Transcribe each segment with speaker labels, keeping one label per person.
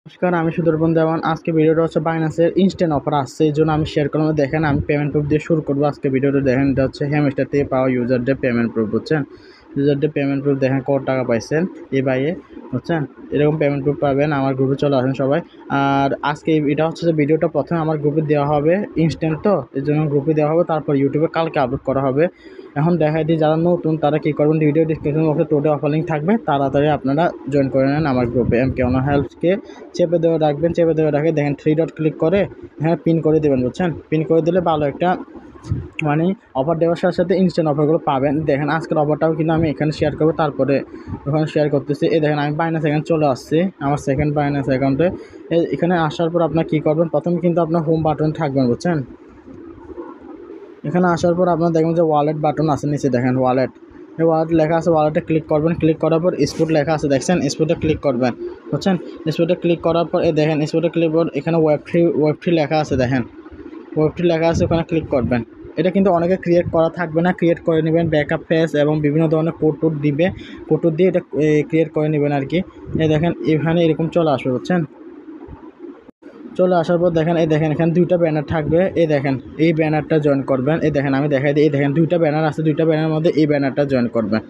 Speaker 1: নমস্কার, আমি সুদর্পণ দেওয়ান। আজকে ভিডিওটা হচ্ছে বাইন্যান্সের ইনস্ট্যান্ট অফার আসছে, এই জন্য আমি শেয়ার করলাম। দেখেন, আমি পেমেন্ট প্রুফ দিয়ে শুরু করবো আজকে ভিডিওটা। দেখেন, এটা হচ্ছে হ্যামস্টার থেকে পাওয়া ইউজারদের পেমেন্ট প্রুফ, বুঝছেন? ইউজারদের পেমেন্ট প্রুফ দেখেন কত টাকা পাইছেন এই বাইয়ে, বুঝছেন? এরকম পেমেন্ট প্রুফ পাবেন। আমার গ্রুপে চলে আসেন সবাই। আর আজকে এটা হচ্ছে যে ভিডিওটা প্রথমে আমার গ্রুপে দেওয়া হবে, ইনস্ট্যান্ট তো এর জন্য গ্রুপে দেওয়া হবে, তারপর ইউটিউবে কালকে আপলোড করা হবে। এখন দেখাই দিই, যারা নতুন তারা কী করবেন, ভিডিও ডিসক্রিপশন বক্সে টোটাল অফার লিঙ্ক থাকবে, তাড়াতাড়ি আপনারা জয়েন করে নেন আমার গ্রুপে। এমকে অনার হেল্পসকে চেপে দেওয়া রাখবেন, চেপে দেওয়া রাখে দেখেন 3 ডট ক্লিক করে হ্যাঁ পিন করে দেবেন, বুঝছেন? পিন করে দিলে ভালো একটা মানে অফার দেওয়ার সাথে সাথে ইনস্ট্যান্ট অফারগুলো পাবেন। দেখেন, আজকের অফারটাও কিন্তু আমি এখানে শেয়ার করবো, তারপরে ওখানে শেয়ার করতেছি। এই দেখেন, আমি বাইন্যান্স অ্যাকাউন্ট চলে আসছি, আমার সেকেন্ড বাইন্যান্স অ্যাকাউন্টে। এখানে আসার পর আপনার কী করবেন, প্রথমে কিন্তু আপনার হোম বাটন থাকবেন, বুঝছেন? এখানে আসার পর আপনার দেখবেন যে ওয়ালেট বাটন আছে নিচে, দেখেন ওয়ালেট, এই ওয়ালেট লেখা আছে, ওয়ালেটে ক্লিক করবেন। ক্লিক করার পর স্পট লেখা আছে, দেখছেন? স্পটে ক্লিক করবেন, বুঝছেন? স্পটে ক্লিক করার পর দেখেন, স্পটে ক্লিক করে এখানে ওয়েব3 লেখা আছে, দেখেন ওয়েব3 লেখা আছে, ওখানে ক্লিক করবেন। এটা কিন্তু অনেকে ক্রিয়েট করা থাকবে না, ক্রিয়েট করে নেবেন। ব্যাকআপ ফেস এবং বিভিন্ন ধরনের কোড দিবে, কোড দিয়ে এটা ক্রিয়েট করে নেবেন আর কি। এই দেখেন, এখানে এরকম চলে আসবে, বুঝছেন? চলে আসার পর দেখেন, এই দেখেন এখানে 2টা ব্যানার থাকবে। এই দেখেন, এই ব্যানারটা জয়েন করবেন। এই দেখেন, আমি দেখাই দিই, এই দেখেন 2টা ব্যানার আছে, 2টা ব্যানারের মধ্যে এই ব্যানারটা জয়েন করবেন।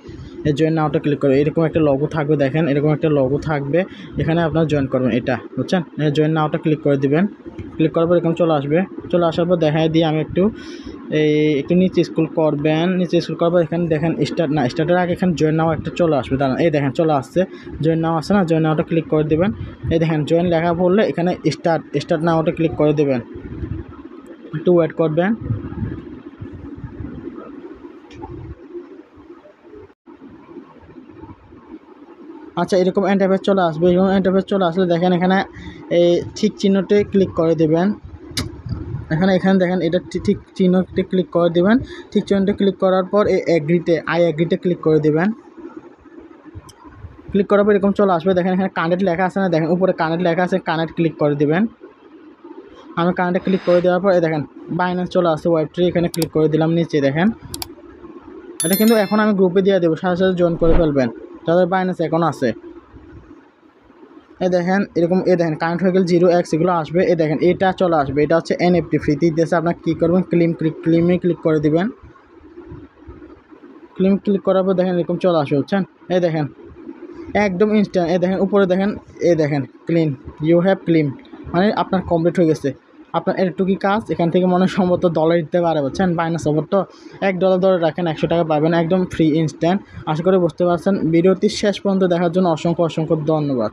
Speaker 1: এই জয়েন নাওটা ক্লিক করবেন। এরকম একটা লগো থাকবে, দেখেন এরকম একটা লগো থাকবে, এখানে আপনার জয়েন করবেন এটা, বুঝছেন? জয়েন নাওটা ক্লিক করে দিবেন। ক্লিক করার পর এরকম চলে আসবে। চলে আসার পর দেখাই দিই আমি একটু নিচে স্ক্রল করবেন। নিচে স্ক্রল করার পর এখানে দেখেন স্টার্টের আগে এখানে জয়েন নাও একটা চলে আসবে, দাঁড়ান। এই দেখেন চলে আসছে, জয়েন নাও আসছে না, জয়েন নাওটা ক্লিক করে দেবেন। এই দেখেন জয়েন লেখা পড়লে এখানে স্টার্ট নাওটা ক্লিক করে দেবেন, একটু ওয়েট করবেন। আচ্ছা, এরকম ইন্টারফেস চলে আসবে। এরকম ইন্টারফেস চলে আসলে দেখেন এখানে এই ঠিক চিহ্নটি ক্লিক করে দেবেন। এখানে দেখেন এটা ঠিক চিহ্নটি ক্লিক করে দেবেন। ঠিক চিহ্নটি ক্লিক করার পর এই অ্যাগ্রিতে ক্লিক করে দেবেন। ক্লিক করার পর এরকম চলে আসবে। দেখেন এখানে কানেক্ট লেখা আছে না, দেখেন উপরে কানেক্ট লেখা আছে, কানেক্ট ক্লিক করে দেবেন। আমি কানেক্টে ক্লিক করে দেওয়ার পর দেখেন বাইন্যান্স চলে আসছে, ওয়েব3 এখানে ক্লিক করে দিলাম। নিচে দেখেন, এটা কিন্তু এখন আমি গ্রুপে দিয়ে দেবো, সাথে সাথে জয়েন করে ফেলবেন যাদের বাইন্যান্স অ্যাকাউন্ট আছে। এই দেখেন এরকম, এই দেখেন কানেক্ট হয়ে গেলে 0x এগুলো আসবে। এই দেখেন এটা চলে আসবে, এটা হচ্ছে NFT ফ্রিতে দিতেছে। আপনার কী করবেন, ক্লিমে ক্লিক করে দেবেন। ক্লিক করার পর দেখেন এরকম চলে আসবে, বুঝছেন? এই দেখেন একদম ইনস্ট্যান্ট। এই দেখেন উপরে দেখেন, এই দেখেন ইউ হ্যাভ ক্লিম, মানে আপনার কমপ্লিট হয়ে গেছে। আপনার এটুকুই কাজ। এখান থেকে মনে সম্ভবত ডলার দিতে পারে, বুঝছেন? বাইন্যান্স অফার তো $1 ধরে রাখেন, 100 টাকা পাবেন, একদম ফ্রি ইনস্ট্যান্ট। আশা করি বুঝতে পারছেন। ভিডিওটি শেষ পর্যন্ত দেখার জন্য অসংখ্য ধন্যবাদ।